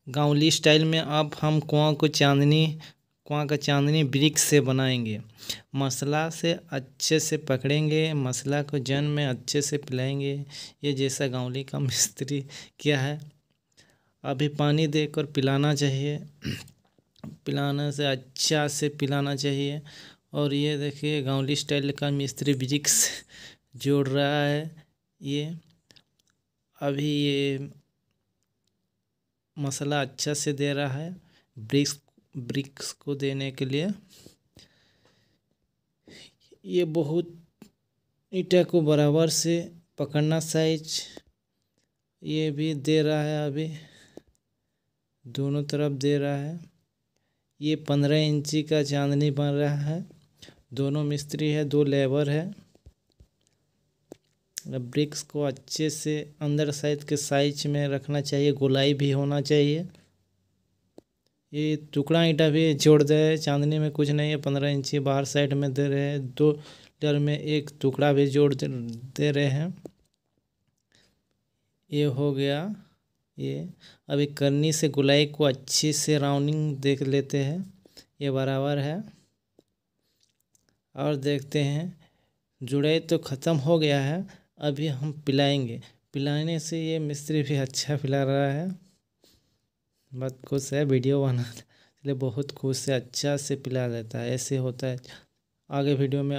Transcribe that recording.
गांवली style में अब हम कुआं का चांदनी ब्रिक्स से बनाएंगे। मसाला से अच्छे से पकड़ेंगे, मसाला को जन में अच्छे से पिलाएंगे। ये जैसा गांवली का मिस्त्री क्या है, अभी पानी देकर पिलाना चाहिए, पिलाने से अच्छा से पिलाना चाहिए। और ये देखिए गांवली स्टाइल का मिस्त्री ब्रिक्स जोड़ रहा है। ये अभी ये मसाला अच्छा से दे रहा है ब्रिक्स को देने के लिए। ये बहुत ईंटा को बराबर से पकड़ना साइज ये भी दे रहा है, अभी दोनों तरफ दे रहा है। ये 15 इंची का चांदनी बन रहा है। दोनों मिस्त्री है, 2 लेबर है। ब्रिक्स को अच्छे से अंदर साइज में रखना चाहिए, गोलाई भी होना चाहिए। ये टुकड़ा ईंटा भी जोड़ दे, चांदनी में कुछ नहीं है। 15 इंची बाहर साइड में दे रहे हैं, 2 लेयर में एक टुकड़ा भी जोड़ दे रहे हैं। ये हो गया। ये अभी करनी से गोलाई को अच्छी से राउंडिंग देख लेते हैं, ये बराबर है। और देखते हैं, जुड़ाई तो ख़त्म हो गया है। अभी हम पिलाएंगे, पिलाने से ये मिस्त्री भी अच्छा पिला रहा है। बहुत खुश है, वीडियो बना इसलिए बहुत खुश से अच्छा से पिला देता है। ऐसे होता है। आगे वीडियो में